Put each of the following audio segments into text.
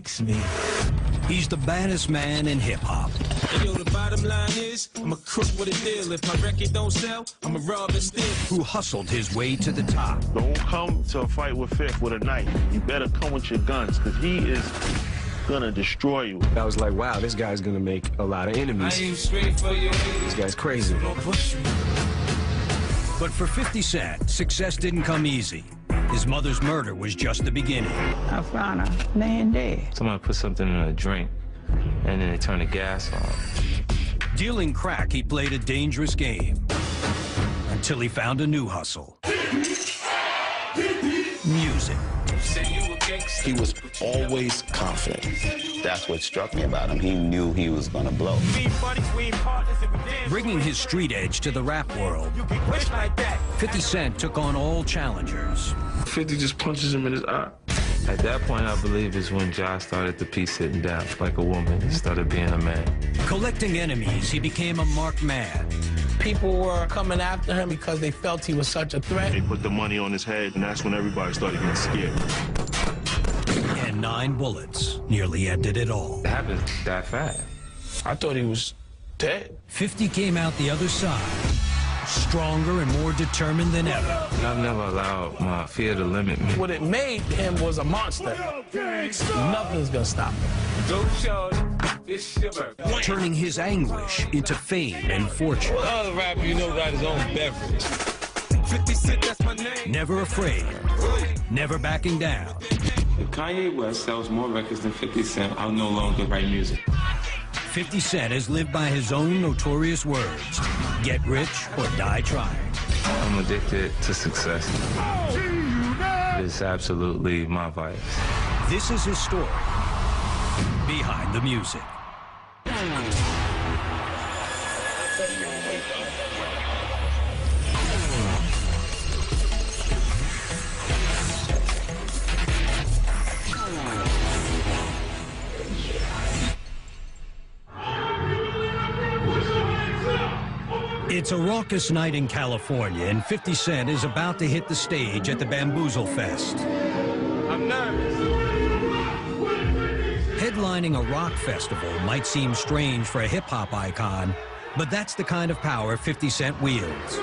likes me. He's the baddest man in hip-hop. Yo, the bottom line is, I'm a crook with a deal. If my record don't sell, I'm a rob and steal. Who hustled his way to the top. Don't come to a fight with Fifth with a knife. You better come with your guns, because he is gonna destroy you. I was like, wow, this guy's gonna make a lot of enemies. I aim straight for you. This guy's crazy. But for 50 Cent, success didn't come easy. His mother's murder was just the beginning. I found her laying dead. Someone put something in a drink, and then they turned the gas on. Dealing crack, he played a dangerous game until he found a new hustle. Music. He was always confident. That's what struck me about him. He knew he was gonna blow. Bringing his street edge to the rap world, 50 Cent took on all challengers. 50 just punches him in his eye. At that point, I believe, is when Josh started to piece sitting down like a woman. He started being a man. Collecting enemies, he became a marked man. People were coming after him because they felt he was such a threat. They put the money on his head, and that's when everybody started getting scared. And 9 bullets nearly ended it all. It happened that fast. I thought he was dead. 50 came out the other side, stronger and more determined than ever. I've never allowed my fear to limit me. What it made him was a monster. Nothing's gonna stop him. Go, shorty. It's your birthday. Turning his anguish into fame and fortune. What other rapper you know got his own beverage? 50 Cent, that's my name. Never afraid, never backing down. If Kanye West sells more records than 50 Cent, I'll no longer write music. 50 Cent has lived by his own notorious words, get rich or die trying. I'm addicted to success. It's absolutely my vice. This is his story, behind the music. It's a raucous night in California, and 50 Cent is about to hit the stage at the Bamboozle Fest. I'm nervous. Headlining a rock festival might seem strange for a hip-hop icon, but that's the kind of power 50 Cent wields.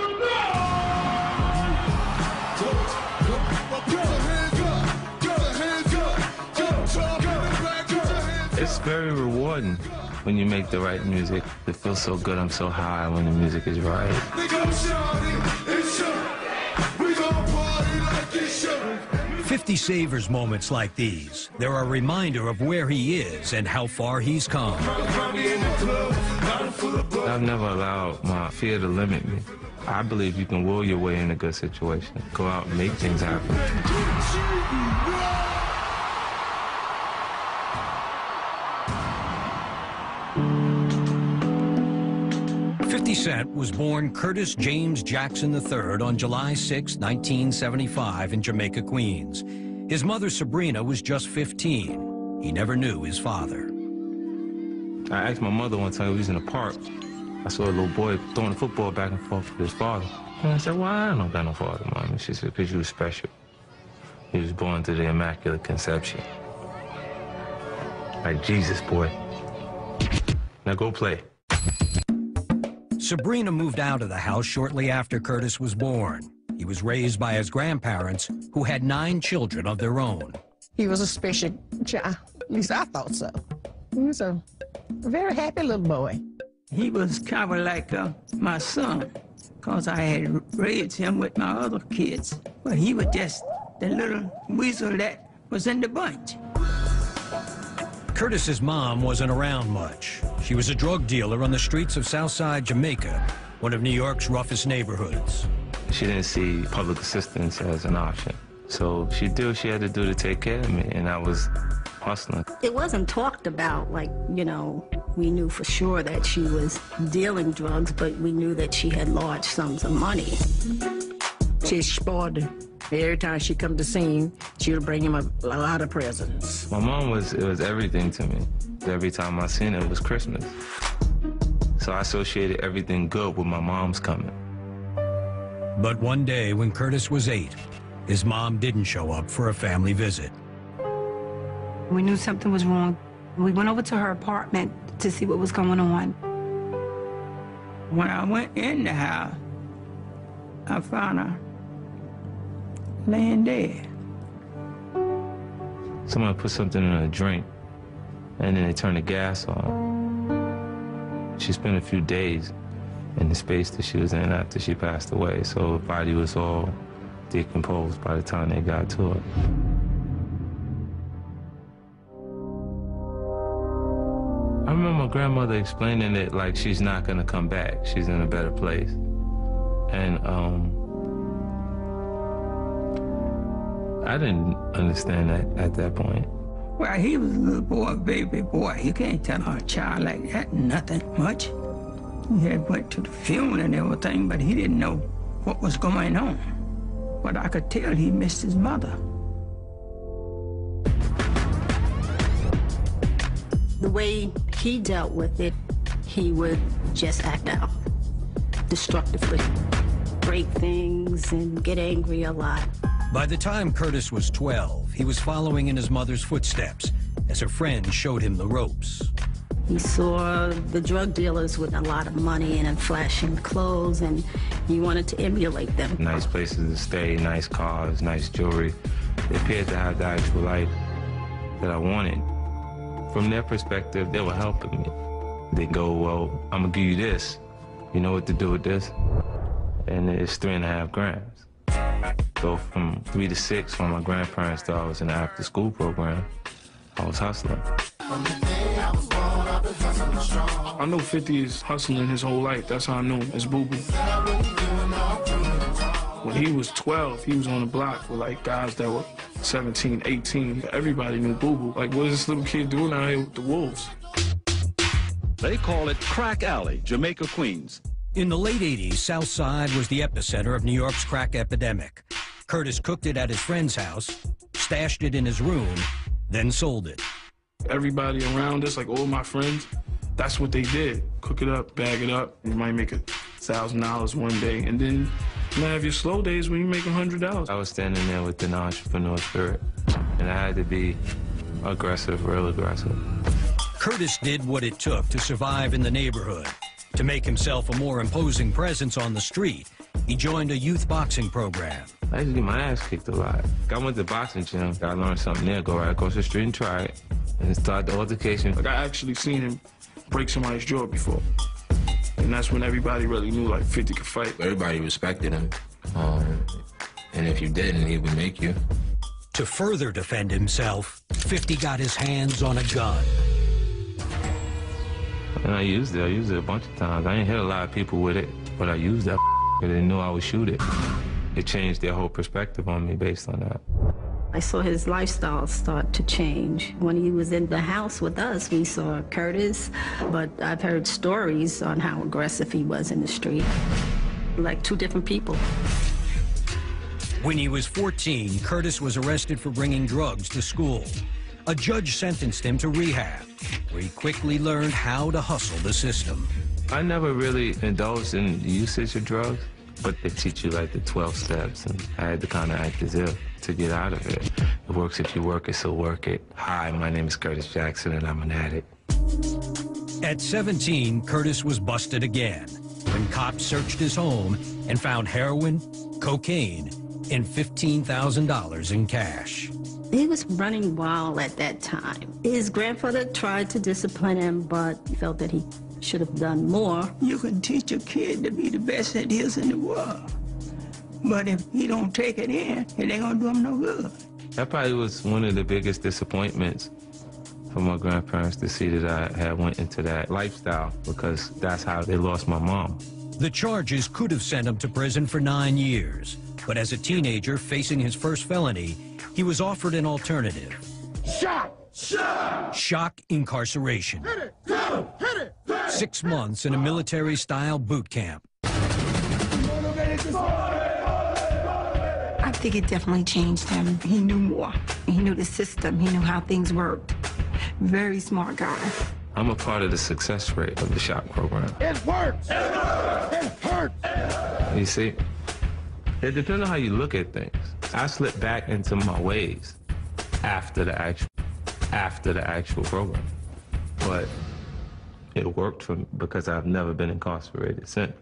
It's very rewarding when you make the right music. It feels so good, I'm so high when the music is right. 50 savors moments like these. They're a reminder of where he is and how far he's come. I've never allowed my fear to limit me. I believe you can will your way in a good situation. Go out and make things happen. 50 Cent was born Curtis James Jackson III on July 6, 1975 in Jamaica, Queens. His mother, Sabrina, was just 15. He never knew his father. I asked my mother one time, we was in the park. I saw a little boy throwing the football back and forth with his father. And I said, why I don't got no father, Mom? And she said, because you was special. He was born to the Immaculate Conception. Like Jesus, boy. Now go play. Sabrina moved out of the house shortly after Curtis was born. He was raised by his grandparents, who had 9 children of their own. He was a special child. At least I thought so. He was a very happy little boy. He was kind of like my son, because I had raised him with my other kids. But he was just the little weasel that was in the bunch. Curtis's mom wasn't around much. She was a drug dealer on the streets of Southside Jamaica, one of New York's roughest neighborhoods. She didn't see public assistance as an option. So she did what she had to do to take care of me, and I was hustling. It wasn't talked about, like, you know, we knew for sure that she was dealing drugs, but we knew that she had large sums of money. She spoiled him. Every time she come to see him, she would bring him a lot of presents. My mom was everything to me. Every time I seen her, it was Christmas. So I associated everything good with my mom's coming. But one day when Curtis was 8, his mom didn't show up for a family visit. We knew something was wrong. We went over to her apartment to see what was going on. When I went in the house, I found her laying dead. Someone put something in a drink, and then they turned the gas on. She spent a few days in the space that she was in after she passed away, so her body was all decomposed by the time they got to her. I remember my grandmother explaining it like she's not gonna come back. She's in a better place. And I didn't understand that at that point. Well, he was a little boy, baby boy. You can't tell a child like that nothing much. He had went to the funeral and everything, but he didn't know what was going on. But I could tell he missed his mother. The way he dealt with it, he would just act out destructively, break things and get angry a lot. By the time Curtis was 12, he was following in his mother's footsteps as a friend showed him the ropes. He saw the drug dealers with a lot of money and flashing clothes, and he wanted to emulate them. Nice places to stay, nice cars, nice jewelry. They appeared to have the actual life that I wanted. From their perspective, they were helping me. They go, well, I'm gonna give you this. You know what to do with this? And it's 3.5 grams. So from 3 to 6, when my grandparents thought I was in the after-school program, I was hustling. I know 50 is hustling his whole life. That's how I knew him as Boo Boo. When he was 12, he was on the block with like guys that were 17, 18. Everybody knew Boo Boo. Like, what is this little kid doing out here with the wolves? They call it Crack Alley, Jamaica, Queens. In the late 80s, South Side was the epicenter of New York's crack epidemic. Curtis cooked it at his friend's house, stashed it in his room, then sold it. Everybody around us, like all my friends, that's what they did. Cook it up, bag it up. You might make $1,000 one day, and then you have your slow days when you make $100. I was standing there with an entrepreneur spirit, and I had to be aggressive, real aggressive. Curtis did what it took to survive in the neighborhood. To make himself a more imposing presence on the street, he joined a youth boxing program. I used to get my ass kicked a lot. I went to the boxing gym. I learned something there. Go right across the street and try it, and start the altercation. Like, I actually seen him break somebody's jaw before. And that's when everybody really knew, like, 50 could fight. Everybody respected him. And if you didn't, he would make you. To further defend himself, 50 got his hands on a gun. And I used it a bunch of times. I ain't hit a lot of people with it, but I used that because they knew I would shoot it. It changed their whole perspective on me based on that. I saw his lifestyle start to change. When he was in the house with us, we saw Curtis, but I've heard stories on how aggressive he was in the street. Like two different people. When he was 14, Curtis was arrested for bringing drugs to school. A judge sentenced him to rehab, where he quickly learned how to hustle the system. I never really indulged in the usage of drugs, but they teach you like the 12 steps, and I had to kind of act as if to get out of it. It works if you work it, so work it. Hi, my name is Curtis Jackson, and I'm an addict. At 17, Curtis was busted again when cops searched his home and found heroin, cocaine, and $15,000 in cash. He was running wild at that time. His grandfather tried to discipline him, but felt that he should have done more. You can teach a kid to be the best that is in the world. But if he don't take it in, it ain't gonna do him no good. That probably was one of the biggest disappointments for my grandparents, to see that I had went into that lifestyle, because that's how they lost my mom. The charges could have sent him to prison for 9 years. But as a teenager facing his first felony, he was offered an alternative. Shock incarceration. Hit it, go, hit it, 6 months in a military-style boot camp. I think it definitely changed him. He knew more. He knew the system. He knew how things worked. Very smart guy. I'm a part of the success rate of the Shock program. It works! It hurts! You see, it depends on how you look at things. I slipped back into my ways after the action. after the actual program. But it worked for me because I've never been incarcerated since.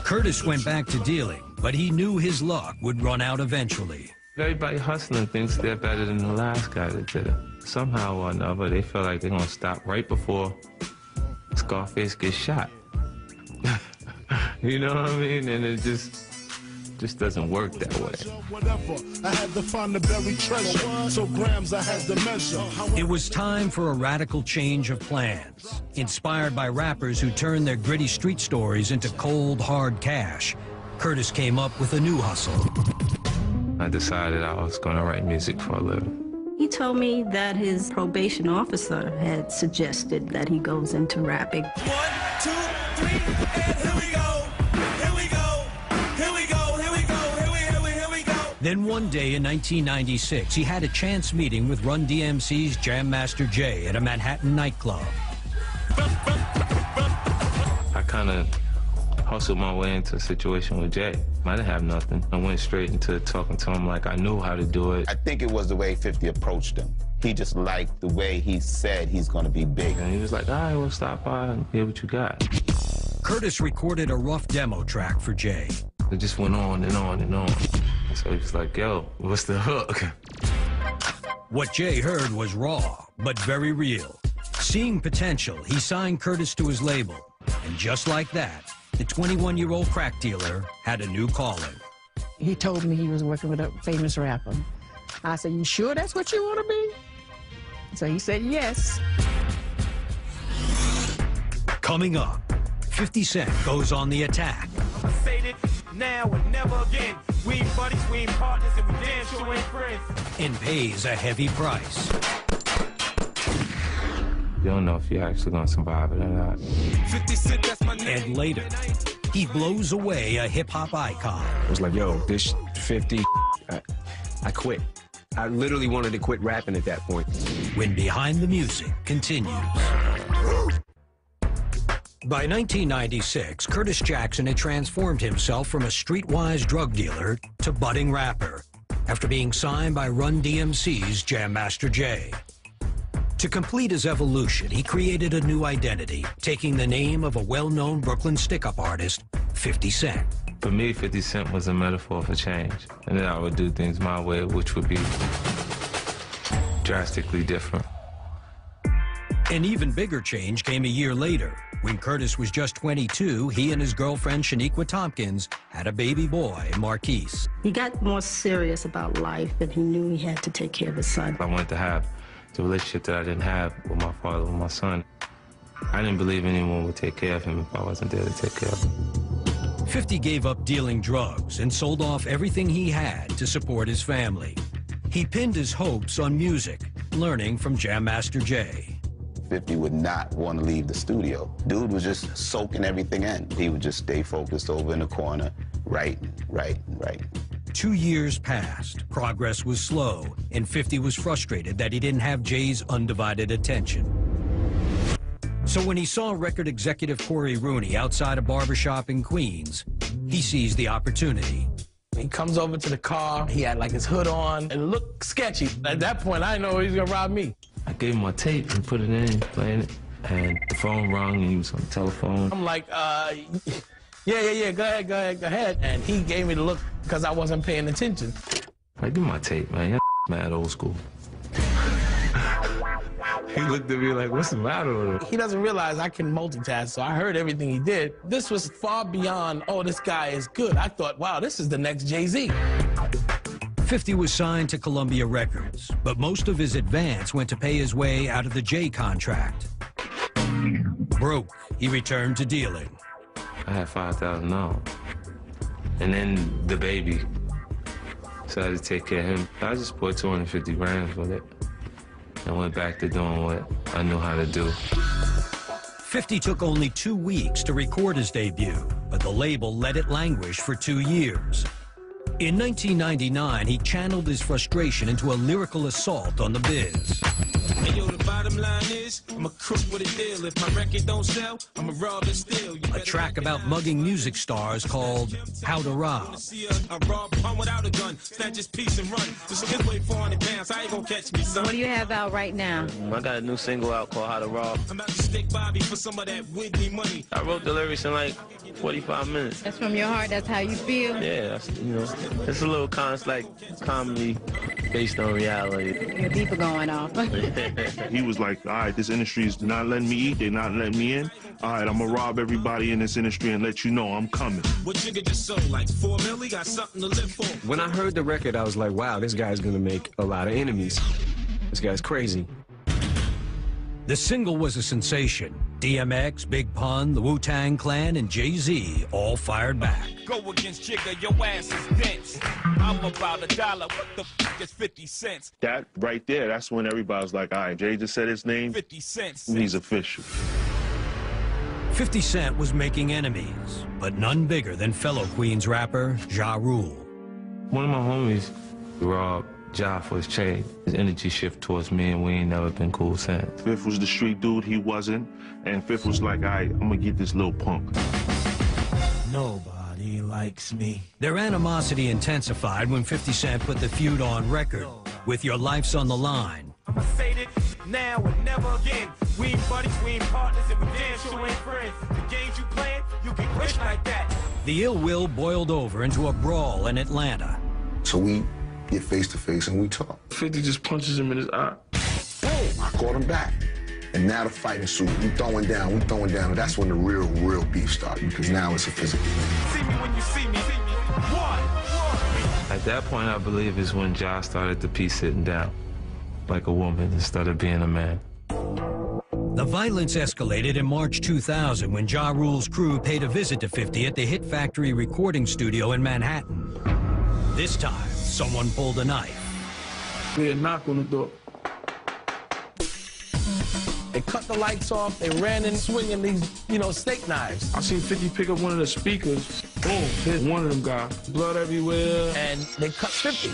Curtis went back to dealing, but he knew his luck would run out eventually. Everybody hustling thinks they're better than the last guy that did it. Somehow or another, they feel like they're gonna stop right before Scarface gets shot. You know what I mean? And it just doesn't work that way. I had to find the buried treasure, so grams I had to measure. It was time for a radical change of plans. Inspired by rappers who turned their gritty street stories into cold, hard cash, Curtis came up with a new hustle. I decided I was going to write music for a living. He told me that his probation officer had suggested that he goes into rapping. 1, 2, 3, and here we go. Here we go. Here we go. Here we go. Here we go. Then one day in 1996, he had a chance meeting with Run DMC's Jam Master Jay at a Manhattan nightclub. I kind of hustled my way into a situation with Jay. I didn't have nothing. I went straight into talking to him like I knew how to do it. I think it was the way 50 approached him. He just liked the way he said he's going to be big. And he was like, all right, well, stop by and hear what you got. Curtis recorded a rough demo track for Jay. It just went on and on and on. So he was like, yo, what's the hook? What Jay heard was raw, but very real. Seeing potential, he signed Curtis to his label. And just like that, the 21-year-old crack dealer had a new calling. He told me he was working with a famous rapper. I said, you sure that's what you want to be? So he said yes. Coming up, 50 Cent goes on the attack. I say it now and never again. We ain't buddies, we ain't partners, and we damn sure ain't friends. And pays a heavy price. You don't know if you're actually going to survive it or not. 50 Cent, that's my name. And later, he blows away a hip-hop icon. I was like, yo, this 50, I quit. I literally wanted to quit rapping at that point. When Behind the Music continues. By 1996, Curtis Jackson had transformed himself from a streetwise drug dealer to budding rapper after being signed by Run DMC's Jam Master Jay. To complete his evolution, he created a new identity, taking the name of a well-known Brooklyn stick-up artist, 50 Cent. For me, 50 Cent was a metaphor for change. And then I would do things my way, which would be drastically different. An even bigger change came a year later. When Curtis was just 22, he and his girlfriend, Shaniqua Tompkins, had a baby boy, Marquise. He got more serious about life, and he knew he had to take care of his son. I wanted to have the relationship that I didn't have with my father and my son. I didn't believe anyone would take care of him if I wasn't there to take care of him. 50 gave up dealing drugs and sold off everything he had to support his family. He pinned his hopes on music, learning from Jam Master Jay. 50 would not want to leave the studio. Dude was just soaking everything in. He would just stay focused over in the corner, writing. 2 years passed. Progress was slow, and 50 was frustrated that he didn't have Jay's undivided attention. So when he saw record executive Corey Rooney outside a barbershop in Queens, he seized the opportunity. He comes over to the car. He had like his hood on. It looked sketchy. At that point, I didn't know he was gonna rob me. I gave him my tape and put it in, playing it, and the phone rang and he was on the telephone. I'm like, yeah, go ahead. And he gave me the look because I wasn't paying attention. Like, give me my tape, man. You're mad old school. He looked at me like, what's the matter with him? He doesn't realize I can multitask, so I heard everything he did. This was far beyond, oh, this guy is good. I thought, wow, this is the next Jay-Z. 50 was signed to Columbia Records, but most of his advance went to pay his way out of the Jay contract. Broke, he returned to dealing. I had $5,000. And then the baby. So I had to take care of him. I just put 250 grand with it. I went back to doing what I knew how to do. 50 took only 2 weeks to record his debut, but the label let it languish for 2 years. In 1999, he channeled his frustration into a lyrical assault on the biz. Hey, yo, the bottom line is, I'm a crook with a deal. If my record don't sell, I'm a rob and steal. A track about mugging music stars called How to Rob. I rob pun without a gun, snatch his piece and run. Just get away 400 pounds, I ain't gonna catch me, son. What do you have out right now? I got a new single out called How to Rob. I'm about to stick Bobby for some of that Whitney money. I wrote the lyrics in like 45 minutes. That's from your heart, that's how you feel? Yeah, that's, you know, it's a little kind of like comedy based on reality. Your beeper going off. He was like, all right, this industry is not letting me eat, they're not letting me in. All right, I'm gonna rob everybody in this industry and let you know I'm coming. What Jigga just sold, like 4 million, got something to live for. When I heard the record, I was like, wow, this guy's gonna make a lot of enemies. This guy's crazy. The single was a sensation. DMX, Big Pun, the Wu-Tang Clan, and Jay-Z all fired back. Go against Jigga, your ass is dense. I'm about $1, what the f is 50 cents? That right there, that's when everybody was like, all right, Jay just said his name. 50 cents. He's official. 50 Cent was making enemies, but none bigger than fellow Queens rapper Ja Rule. One of my homies robbed Ja for his chain. His energy shift towards me, and we ain't never been cool since. Fifth was the street dude, he wasn't. And Fifth was like, all right, I'm gonna get this little punk. Nobody likes me. Their animosity intensified when 50 Cent put the feud on record with Your Life's on the Line. I'ma say it now and never again. We ain't buddies, we ain't partners, and we damn sure ain't friends. The games you playing, you get rich like that. The ill will boiled over into a brawl in Atlanta. So we get face to face and we talk. 50 just punches him in his eye. Boom! I caught him back. And now the fight ensued. We throwing down. And that's when the real beef started, because now it's a physical. See me when you see me. What? At that point, I believe is when Ja started to piece sitting down, like a woman instead of being a man. The violence escalated in March 2000 when Ja Rule's crew paid a visit to 50 at the Hit Factory recording studio in Manhattan. This time, someone pulled a knife. We had a knock on the door. They cut the lights off, they ran in swinging these, steak knives. I seen 50 pick up one of the speakers. Boom, hit one of them guys. Blood everywhere. And they cut 50.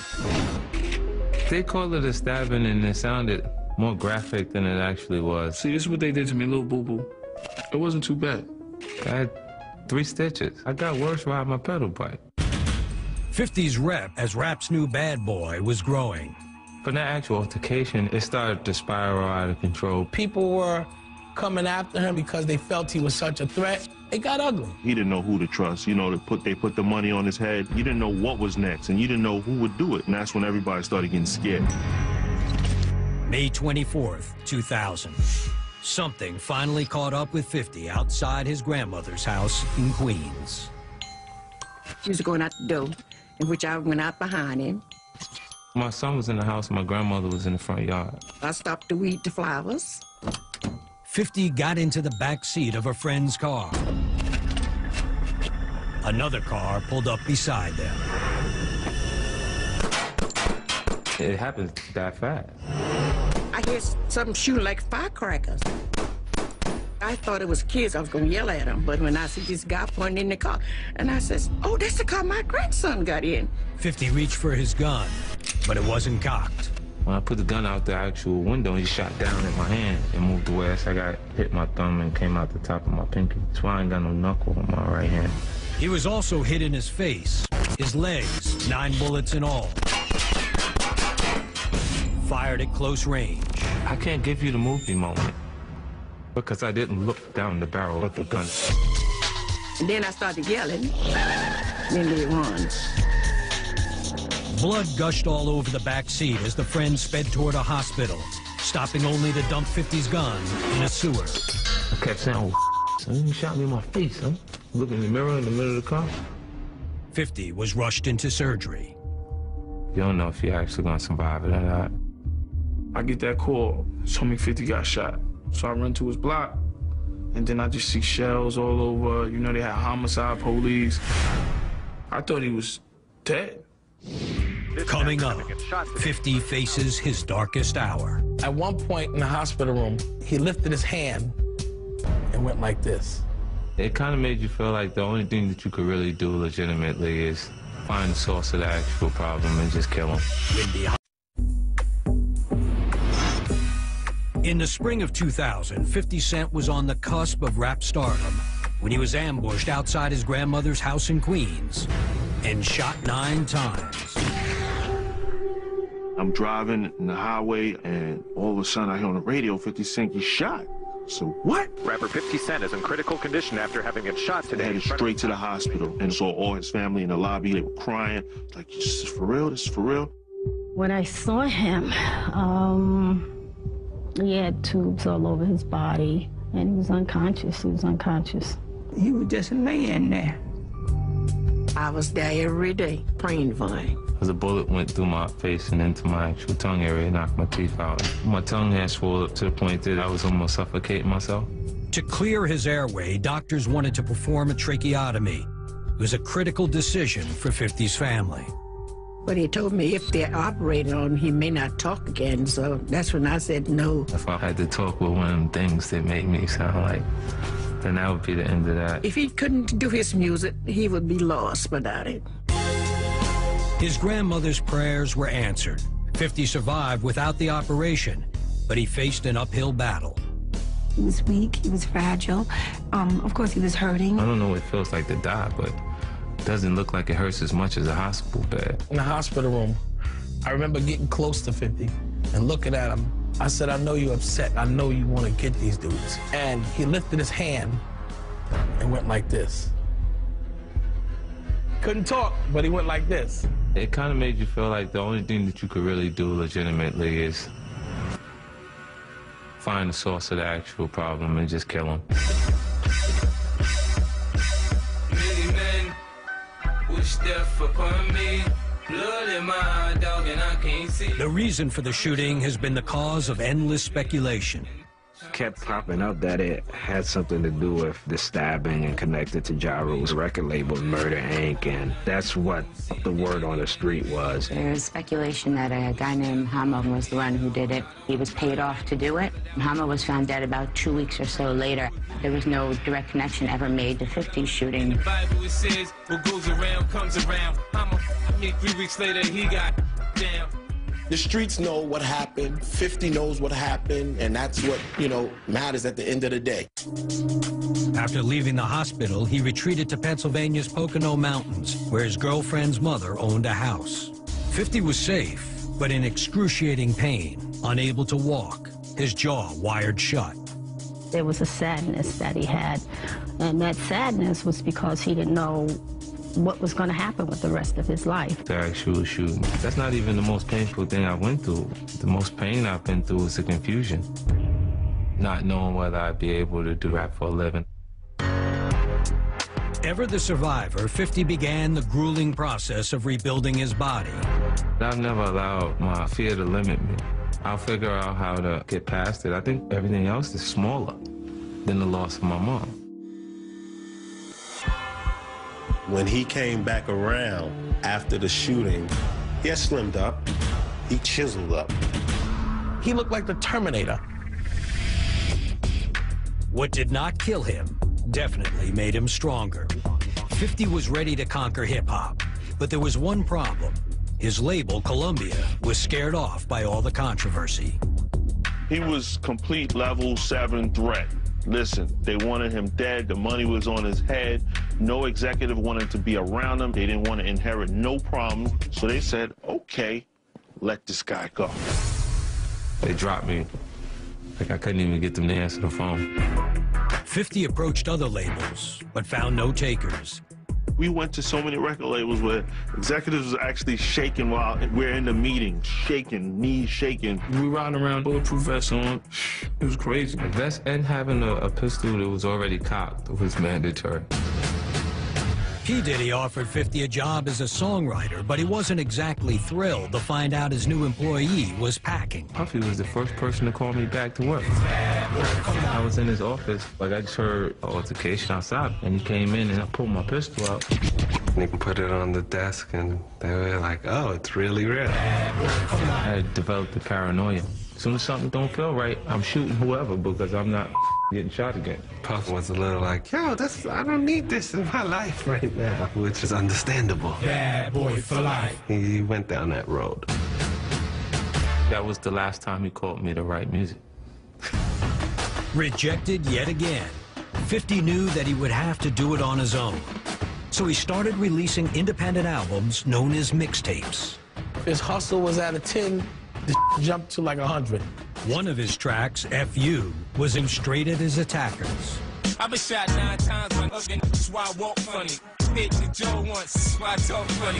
They called it a stabbing, and it sounded more graphic than it actually was. See, this is what they did to me, little boo-boo. It wasn't too bad. I had 3 stitches. I got worse riding my pedal bike. 50's rep as rap's new bad boy was growing. From that actual altercation, it started to spiral out of control. People were coming after him because they felt he was such a threat. It got ugly. He didn't know who to trust. They put the money on his head. You didn't know what was next, and you didn't know who would do it. And that's when everybody started getting scared. May 24th, 2000. Something finally caught up with 50 outside his grandmother's house in Queens. He was going out the door, in which I went out behind him. My son was in the house, and my grandmother was in the front yard. I stopped to weed the flowers. 50 got into the back seat of a friend's car. Another car pulled up beside them. It happened that fast. I hear something shooting like firecrackers. I thought it was kids. I was going to yell at them. But when I see this guy pointing in the car, and I says, oh, that's the car my grandson got in. 50 reached for his gun, but it wasn't cocked. When I put the gun out the actual window, he shot down at my hand and moved away. So I got hit my thumb and came out the top of my pinky. That's why I ain't got no knuckle on my right hand. He was also hit in his face, his legs, 9 bullets in all. Fired at close range. I can't give you the movie moment because I didn't look down the barrel of the gun. And then I started yelling. Then they run. Blood gushed all over the back seat as the friend sped toward a hospital, stopping only to dump 50's gun in a sewer. I kept saying, oh, son, you shot me in my face, huh? Look in the mirror in the middle of the car. 50 was rushed into surgery. You don't know if you're actually gonna survive it or not. I get that call, told me 50 got shot. So I run to his block, and then I just see shells all over. They had homicide police. I thought he was dead. Coming up, 50 faces his darkest hour. At one point in the hospital room, he lifted his hand and went like this. It kind of made you feel like the only thing that you could really do legitimately is find the source of the actual problem and just kill him. In the spring of 2000, 50 Cent was on the cusp of rap stardom when he was ambushed outside his grandmother's house in Queens and shot 9 times. I'm driving in the highway, and all of a sudden I hear on the radio 50 Cent gets shot. So what? Rapper 50 Cent is in critical condition after having been shot today. They headed straight to the hospital and saw all his family in the lobby. They were crying. Like, this is for real? This is for real? When I saw him, he had tubes all over his body, and he was unconscious. He was unconscious. He was just laying there. I was there every day praying for him. As a bullet went through my face and into my actual tongue area, knocked my teeth out. My tongue had swelled up to the point that I was almost suffocating myself. To clear his airway, doctors wanted to perform a tracheotomy. It was a critical decision for 50's family. But he told me if they operated on him, he may not talk again, so that's when I said no. If I had to talk with one of them things that made me sound like, then that would be the end of that. If he couldn't do his music, he would be lost without it. His grandmother's prayers were answered. 50 survived without the operation, but he faced an uphill battle. He was weak, he was fragile. Of course, he was hurting. I don't know what it feels like to die, but it doesn't look like it hurts as much as a hospital bed. In the hospital room, I remember getting close to 50 and looking at him. I said, I know you're upset. I know you want to get these dudes. And he lifted his hand and went like this. Couldn't talk, but he went like this. It kind of made you feel like the only thing that you could really do legitimately is find the source of the actual problem and just kill him. Many men wish death upon me. Blood in my eye, dog, and I can't see. The reason for the shooting has been the cause of endless speculation. Kept popping up that it had something to do with the stabbing and connected to Ja Rule's record label, Murder Inc., and that's what the word on the street was. There's speculation that a guy named Hama was the one who did it. He was paid off to do it. Hama was found dead about 2 weeks or so later. There was no direct connection ever made to 50's shooting. The Bible, it says, what goes around comes around. Hama, 3 weeks later, he got down. The streets know what happened, 50 knows what happened, and that's what, matters at the end of the day. After leaving the hospital, he retreated to Pennsylvania's Pocono Mountains, where his girlfriend's mother owned a house. 50 was safe, but in excruciating pain, unable to walk, his jaw wired shut. There was a sadness that he had, and that sadness was because he didn't know what was going to happen with the rest of his life. The actual shooting. That's not even the most painful thing I went through. The most pain I've been through is the confusion. Not knowing whether I'd be able to do rap for a living. Ever the survivor, 50 began the grueling process of rebuilding his body. I've never allowed my fear to limit me. I'll figure out how to get past it. I think everything else is smaller than the loss of my mom. When he came back around after the shooting, he had slimmed up, he chiseled up. He looked like the Terminator. What did not kill him definitely made him stronger. 50 was ready to conquer hip-hop, but there was one problem. His label, Columbia, was scared off by all the controversy. He was complete level 7 threat. Listen, they wanted him dead. The money was on his head. No executive wanted to be around him. They didn't want to inherit no problem. So they said, okay, let this guy go. They dropped me. Like I couldn't even get them to answer the phone. 50 approached other labels, but found no takers. We went to so many record labels where executives were actually shaking while we're in the meeting, shaking, knees shaking. We riding around bulletproof vests on. It was crazy. A vest and having a pistol that was already cocked was mandatory. P. Diddy offered 50 a job as a songwriter, but he wasn't exactly thrilled to find out his new employee was packing. Puffy was the first person to call me back to work. I was in his office, like I just heard an altercation outside, and he came in and I pulled my pistol out. They put it on the desk and they were like, oh, it's really real. I had developed the paranoia. As soon as something don't feel right, I'm shooting whoever because I'm not getting shot again. Puff was a little like, yo, I don't need this in my life right now, which is understandable. Bad boy for life. He went down that road. That was the last time he called me to write music. Rejected yet again, 50 knew that he would have to do it on his own. So he started releasing independent albums known as mixtapes. His hustle was at a 10, the jumped to like 100. One of his tracks, F.U., was aimed straight at his attackers. I've been shot 9 times, man. That's why I walk funny. Hit the Joe once, that's why I talk funny.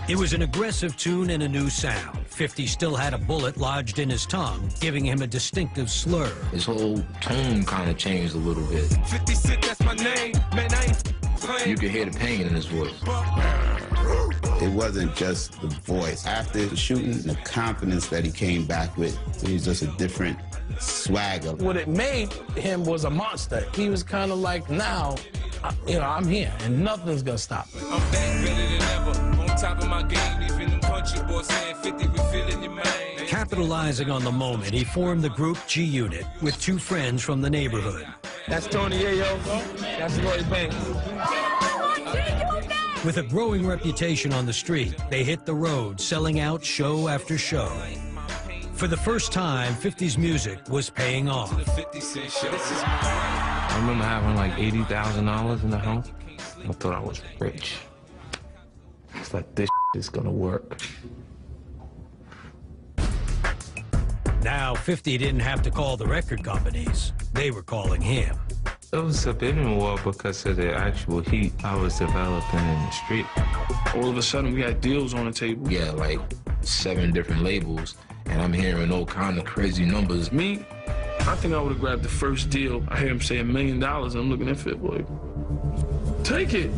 It was an aggressive tune and a new sound. 50 still had a bullet lodged in his tongue, giving him a distinctive slur. His whole tone kind of changed a little bit. 50 Cent, that's my name. Man, I ain't playing. You could hear the pain in his voice. It wasn't just the voice. After the shooting, the confidence that he came back with, it was just a different swagger. What it made him was a monster. He was kind of like, now, I'm here, and nothing's gonna stop me. I'm back better than ever. On top of my game, even the country boys saying 50, we feeling your man. Capitalizing on the moment, he formed the group G-Unit with 2 friends from the neighborhood. That's Tony Yayo. That's Roy Banks. With a growing reputation on the street, they hit the road, selling out show after show. For the first time, 50's music was paying off. I remember having like $80,000 in the house. I thought I was rich. It's like, this is gonna work. Now, 50 didn't have to call the record companies. They were calling him. It was a bidding war because of the actual heat I was developing in the street. All of a sudden, we had deals on the table. Yeah, like 7 different labels, and I'm hearing all kind of crazy numbers. Me, I think I would have grabbed the first deal. I hear him say $1 million, and I'm looking at Fit Boy. Take it.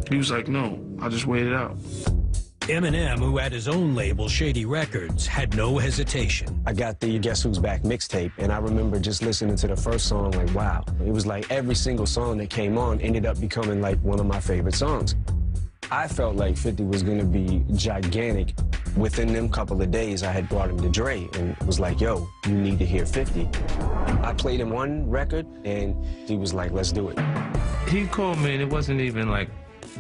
He was like, no, I'll just wait it out. Eminem, who had his own label, Shady Records, had no hesitation. I got the Guess Who's Back mixtape, and I remember just listening to the first song like, wow. It was like every single song that came on ended up becoming like one of my favorite songs. I felt like 50 was gonna be gigantic. Within them couple of days, I had brought him to Dre and was like, yo, you need to hear 50. I played him one record, and he was like, let's do it. He called me, and it wasn't even like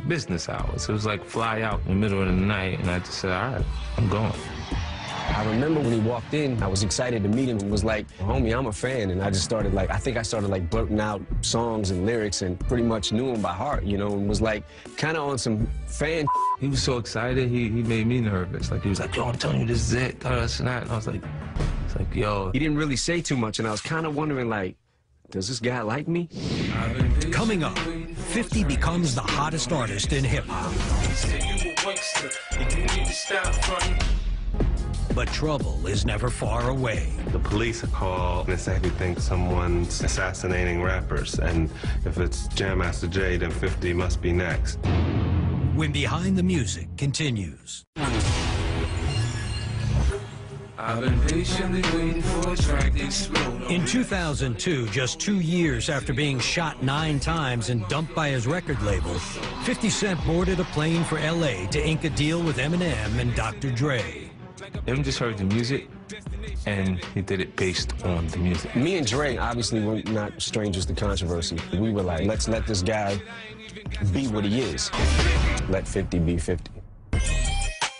business hours. It was like fly out in the middle of the night, and I just said, all right, I'm going. I remember when he walked in, I was excited to meet him and was like, homie, I'm a fan. And I just started like, I think I started like blurting out songs and lyrics and pretty much knew him by heart, you know, and was like kind of on some fan. He was so excited, he made me nervous. Like, he was like, yo, I'm telling you, this is it, this and that. And I was like, it's like, yo. He didn't really say too much, and I was kind of wondering, like, does this guy like me? Coming up, 50 becomes the hottest artist in hip-hop. But trouble is never far away. The police are called and say we think someone's assassinating rappers, and if it's Jam Master Jay, then 50 must be next. When Behind the Music continues. I've been patiently waiting for a track to explode. In 2002, just 2 years after being shot 9 times and dumped by his record label, 50 Cent boarded a plane for LA to ink a deal with Eminem and Dr. Dre. Em just heard the music, and he did it based on the music. Me and Dre obviously were not strangers to controversy. We were like, let's let this guy be what he is. Let 50 be 50.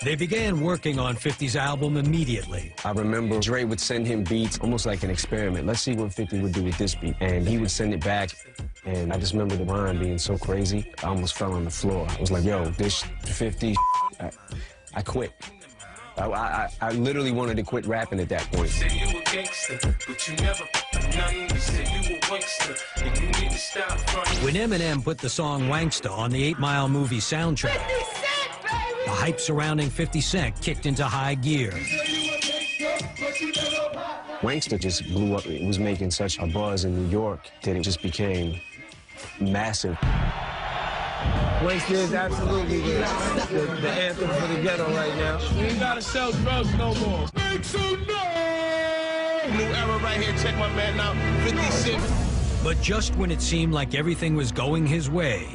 They began working on 50's album immediately. I remember Dre would send him beats, almost like an experiment. Let's see what 50 would do with this beat. And he would send it back, and I just remember the rhyme being so crazy, I almost fell on the floor. I was like, yo, this 50, I quit. I literally wanted to quit rapping at that point. When Eminem put the song Wanksta on the 8 Mile movie soundtrack, the hype surrounding 50 Cent kicked into high gear. Wanksta just blew up. It was making such a buzz in New York that it just became massive. Wanksta is absolutely the anthem for the ghetto right now. We ain't gotta sell drugs no more. Make some noise! New era right here. Check my man out, 50 Cent. But just when it seemed like everything was going his way,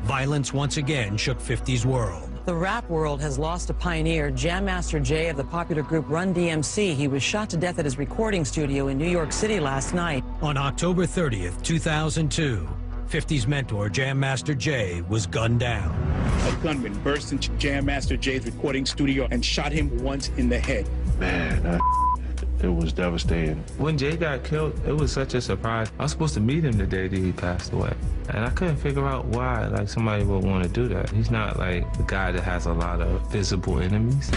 violence once again shook 50's world. The rap world has lost a pioneer, Jam Master Jay of the popular group Run DMC. He was shot to death at his recording studio in New York City last night. On October 30th, 2002, 50's mentor, Jam Master Jay, was gunned down. A gunman burst into Jam Master Jay's recording studio and shot him once in the head. Man, It was devastating. When Jay got killed, it was such a surprise. I was supposed to meet him the day that he passed away. And I couldn't figure out why, like, somebody would want to do that. He's not, like, the guy that has a lot of visible enemies.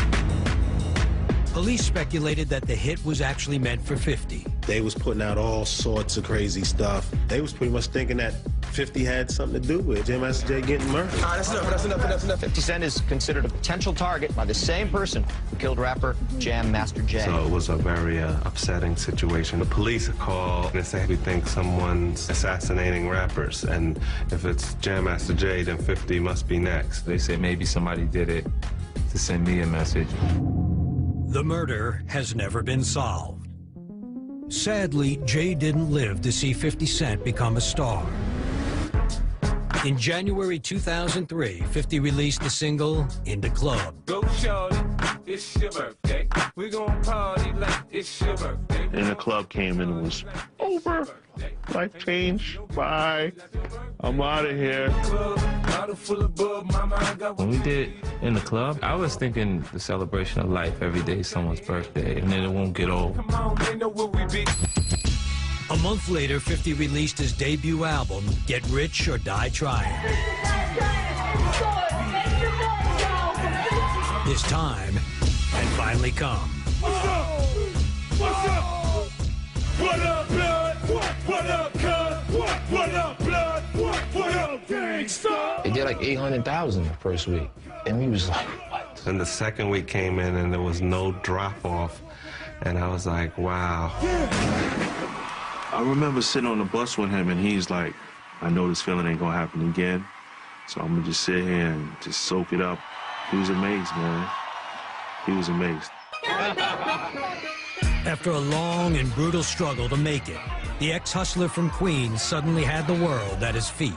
Police speculated that the hit was actually meant for 50. They was putting out all sorts of crazy stuff. They was pretty much thinking that 50 had something to do with Jam Master Jay getting murdered. All right, that's enough. 50 Cent is considered a potential target by the same person who killed rapper Jam Master Jay. So it was a very upsetting situation. The police call and say we think someone's assassinating rappers, and if it's Jam Master Jay, then 50 must be next. They said maybe somebody did it to send me a message. The murder has never been solved. Sadly, Jay didn't live to see 50 Cent become a star. In January 2003, 50 released the single In the Club. Go shorty, it's your birthday. We gon' party like it's your birthday. And the club came and it was over. Life changed. Bye. I'm out of here. When we did In the Club, I was thinking the celebration of life. Every day is someone's birthday, and then it won't get old. A month later, 50 released his debut album, Get Rich or Die Trying. His time had finally come. What's up? What's up? What up, blood? What up, cuz? What up, blood? What up, gangsta? They did like 800,000 the first week, and we was like, what? And the second week came in and there was no drop off, and I was like, wow. I remember sitting on the bus with him and he's like, I know this feeling ain't gonna happen again, so I'm gonna just sit here and just soak it up. He was amazed, man. He was amazed. After a long and brutal struggle to make it, the ex-hustler from Queens suddenly had the world at his feet.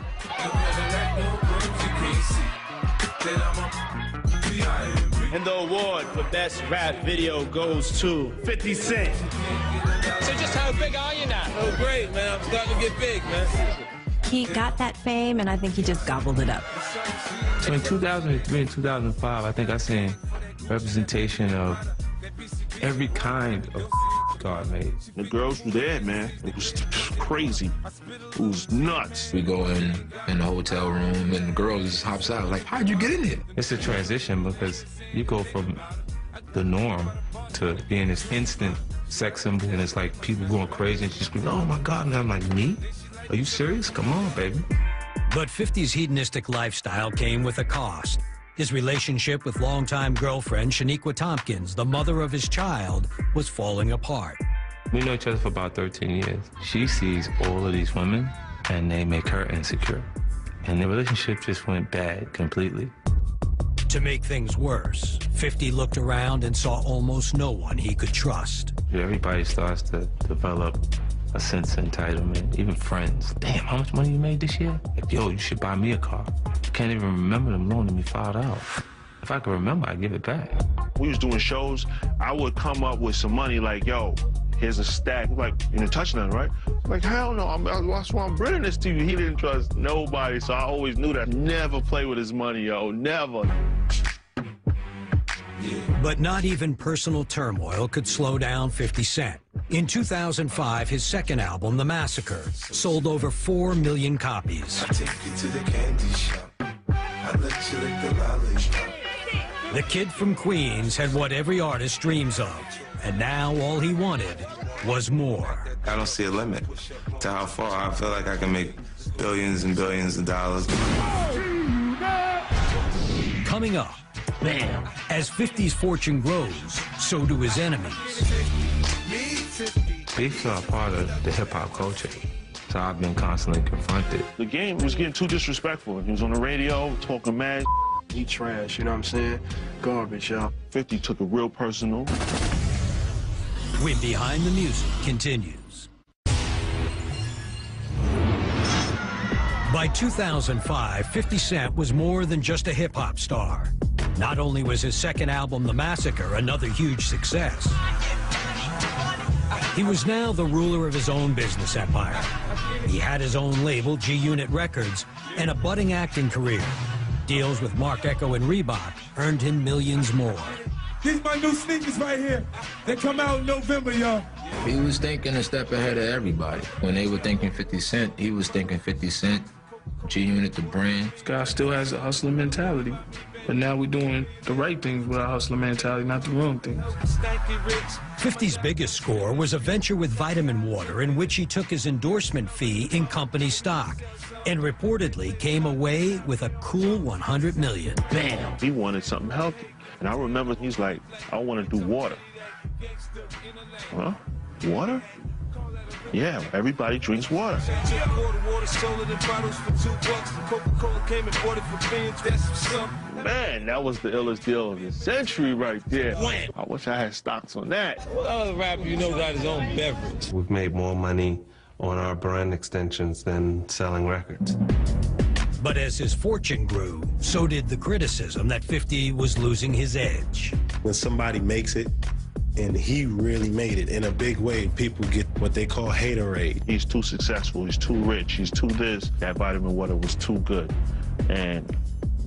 And the award for Best Rap Video goes to 50 Cent. So just how big are you now? Oh, great, man. I'm starting to get big, man. He got that fame, and I think he just gobbled it up. So in 2003 and 2005, I think I seen representation of every kind of God made. The girls were there, man. It was crazy. It was nuts. We go in the hotel room and the girl just hops out. Like, how'd you get in here? It's a transition because you go from the norm to being this instant sex symbol, and it's like people going crazy and she's screaming, oh my God, and I'm like, me? Are you serious? Come on, baby. But 50's hedonistic lifestyle came with a cost. His relationship with longtime girlfriend Shaniqua Tompkins, the mother of his child, was falling apart. We know each other for about 13 years. She sees all of these women, and they make her insecure. And the relationship just went bad completely. To make things worse, 50 looked around and saw almost no one he could trust. Everybody starts to develop a sense of entitlement, even friends. Damn, how much money you made this year? Like, yo, you should buy me a car. You can't even remember them loaning me $5. If I could remember, I'd give it back. We was doing shows, I would come up with some money like, yo, here's a stack, like in a touchdown, right? Like, hell no, that's why I'm bringing this to you. He didn't trust nobody, so I always knew that. Never play with his money, yo, never. But not even personal turmoil could slow down 50 Cent. In 2005, his second album, The Massacre, sold over 4 million copies. The kid from Queens had what every artist dreams of, and now all he wanted was more. I don't see a limit to how far. I feel like I can make billions and billions of dollars. Coming up, bam, as 50's fortune grows, so do his enemies. Beefs are a part of the hip-hop culture, so I've been constantly confronted. The game was getting too disrespectful. He was on the radio talking mad. He trash, you know what I'm saying? Garbage, y'all. 50 took it real personal. When Behind the Music continues. By 2005, 50 Cent was more than just a hip-hop star. Not only was his second album, The Massacre, another huge success, he was now the ruler of his own business empire. He had his own label, G-Unit Records, and a budding acting career. Deals with Marc Ecko and Reebok earned him millions more. These my new sneakers right here. They come out in November, y'all. He was thinking a step ahead of everybody. When they were thinking 50 Cent, he was thinking 50 Cent, G-Unit, the brand. This guy still has a hustler mentality. But now we're doing the right things with our hustler mentality, not the wrong things. 50's biggest score was a venture with Vitamin Water in which he took his endorsement fee in company stock and reportedly came away with a cool $100 million. Bam! He wanted something healthy. And I remember he's like, I want to do water. Huh? Water? Yeah, everybody drinks water. Man, that was the illest deal of the century right there. I wish I had stocks on that. What other rapper you know got his own beverage? We've made more money on our brand extensions than selling records. But as his fortune grew, so did the criticism that 50 was losing his edge. When somebody makes it, and he really made it in a big way, people get what they call haterade. He's too successful, he's too rich, he's too this. That Vitamin Water was too good. And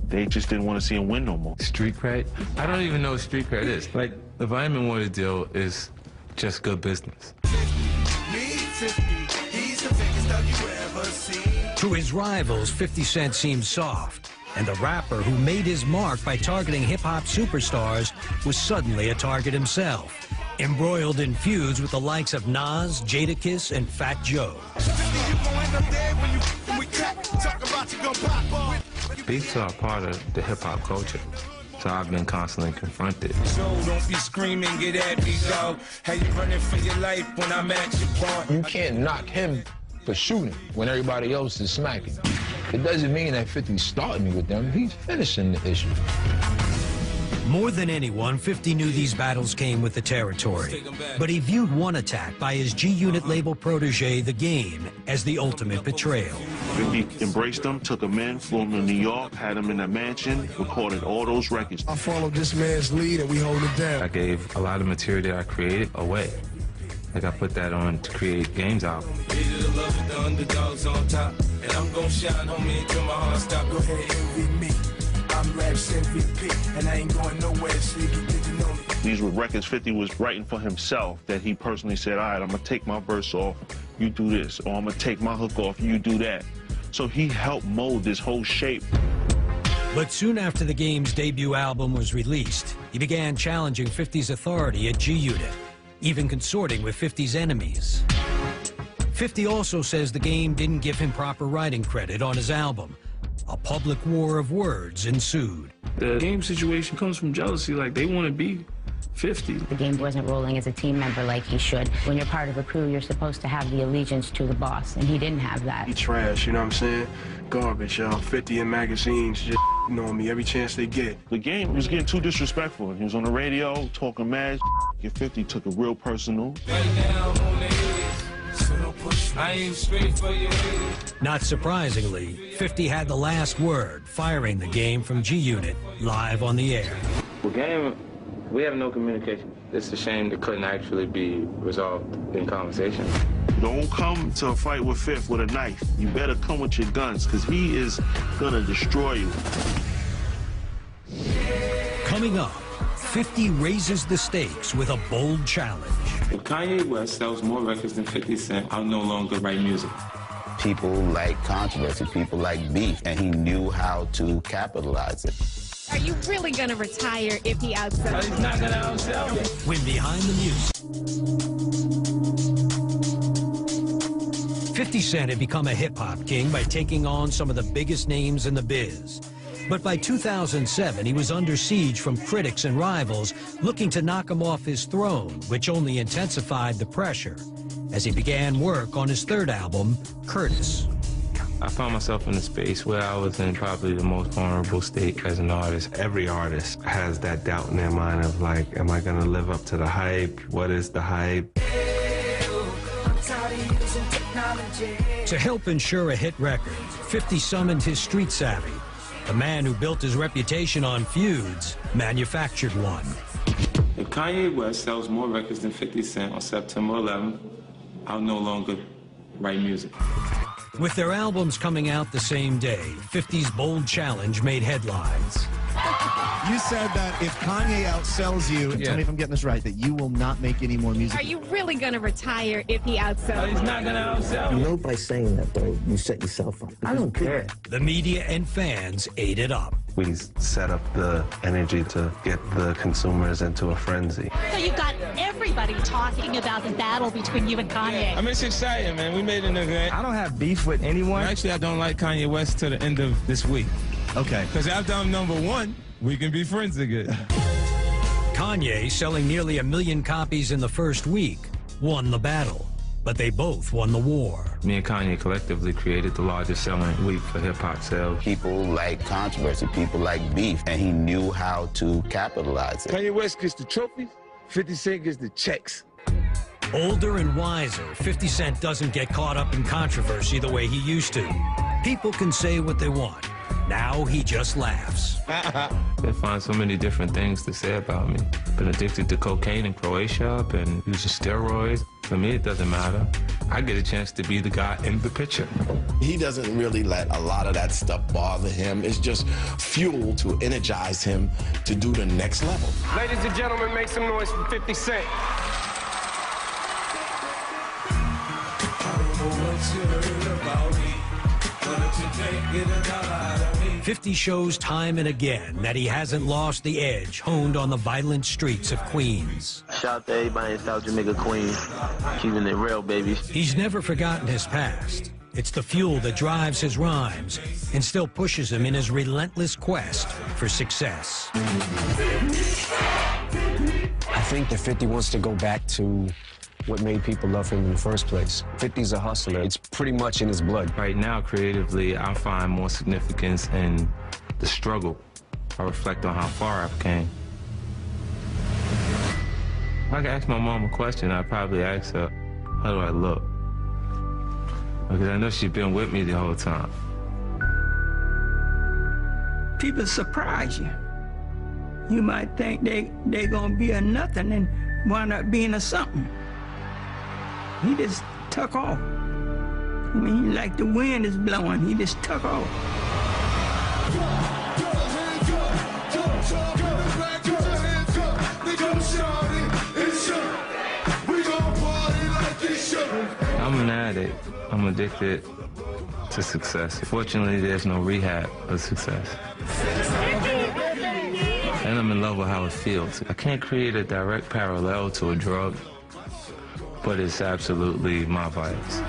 they just didn't want to see him win no more. Street cred? I don't even know what street cred is. Like, the Vitamin Water deal is just good business. To his rivals, 50 Cent seemed soft, and the rapper who made his mark by targeting hip-hop superstars was suddenly a target himself, embroiled in feuds with the likes of Nas, Jadakiss, and Fat Joe. Beats are part of the hip-hop culture, so I've been constantly confronted. So don't be screaming, get at me, dog. How you running for your life when I'm at your bar? You can't knock him for shooting when everybody else is smacking. It doesn't mean that 50's starting with them. He's finishing the issue. More than anyone, 50 knew these battles came with the territory. But he viewed one attack by his G-Unit label protege, The Game, as the ultimate betrayal. 50 embraced him, took him in, flew him to New York, had him in a mansion, recorded all those records. I followed this man's lead and we hold it down. I gave a lot of material that I created away. Like, I put that on to create Game's album. These were records 50 was writing for himself that he personally said, all right, I'm going to take my verse off, you do this, or I'm going to take my hook off, you do that. So he helped mold this whole shape. But soon after The Game's debut album was released, he began challenging 50's authority at G-Unit, even consorting with 50's enemies. 50 also says The Game didn't give him proper writing credit on his album. A public war of words ensued. The Game situation comes from jealousy, like they want to be 50. The Game wasn't rolling as a team member like he should. When you're part of a crew, you're supposed to have the allegiance to the boss, and he didn't have that. He trash, you know what I'm saying? Garbage, y'all. 50 in magazines just on me every chance they get. The Game was getting too disrespectful. He was on the radio talking mad. 50 took it real personal. Not surprisingly, 50 had the last word, firing The Game from G-Unit live on the air. Well, Game, we have no communication. It's a shame it couldn't actually be resolved in conversation. Don't come to a fight with Fifth with a knife. You better come with your guns, because he is gonna destroy you. Coming up, 50 raises the stakes with a bold challenge. If Kanye West sells more records than 50 Cent, I'll no longer write music. People like controversy, people like beef, and he knew how to capitalize it. Are you really going to retire if he outsells? He's not going to outsell me. When Behind the Music. 50 Cent had become a hip-hop king by taking on some of the biggest names in the biz. But by 2007, he was under siege from critics and rivals looking to knock him off his throne, which only intensified the pressure as he began work on his third album, Curtis. I found myself in a space where I was in probably the most vulnerable state as an artist. Every artist has that doubt in their mind of like, am I gonna live up to the hype? What is the hype? To help ensure a hit record, 50 summoned his street savvy. The man who built his reputation on feuds manufactured one. If Kanye West sells more records than 50 Cent on September 11th, I'll no longer write music. With their albums coming out the same day, 50's bold challenge made headlines. You said that if Kanye outsells you, and tell me if I'm getting this right, that you will not make any more music. Are you really going to retire if he outsells you? He's not going to outsell You me. know, by saying that, though, you set yourself up. I don't care. The media and fans ate it up. We set up the energy to get the consumers into a frenzy. So you've got everybody talking about the battle between you and Kanye. I mean, it's exciting, man. We made an event. I don't have beef with anyone. Actually, I don't like Kanye West till the end of this week. Okay. Because after I'm #1, we can be friends again. Kanye, selling nearly 1 million copies in the first week, won the battle. But they both won the war. Me and Kanye collectively created the largest selling week for hip-hop sales. People like controversy, people like beef, and he knew how to capitalize it. Kanye West gets the trophies, 50 Cent gets the checks. Older and wiser, 50 Cent doesn't get caught up in controversy the way he used to. People can say what they want. Now he just laughs. They find so many different things to say about me. Been addicted to cocaine in Croatia, been using steroids. For me, it doesn't matter. I get a chance to be the guy in the picture. He doesn't really let a lot of that stuff bother him. It's just fuel to energize him to do the next level. Ladies and gentlemen, make some noise for 50 Cent. 50 shows time and again that he hasn't lost the edge honed on the violent streets of Queens. Shout out to everybody in South Jamaica, Queens. Keeping it real, baby. He's never forgotten his past. It's the fuel that drives his rhymes and still pushes him in his relentless quest for success. I think that 50 wants to go back to what made people love him in the first place. 50's a hustler. It's pretty much in his blood. Right now, creatively, I find more significance in the struggle. I reflect on how far I've came. If I could ask my mom a question, I'd probably ask her, how do I look? Because I know she's been with me the whole time. People surprise you. You might think they gonna be a nothing and wind up being a something. He just took off. I mean, like the wind is blowing, he just took off. I'm an addict. I'm addicted to success. Fortunately, there's no rehab of success. And I'm in love with how it feels. I can't create a direct parallel to a drug, but it's absolutely my vice.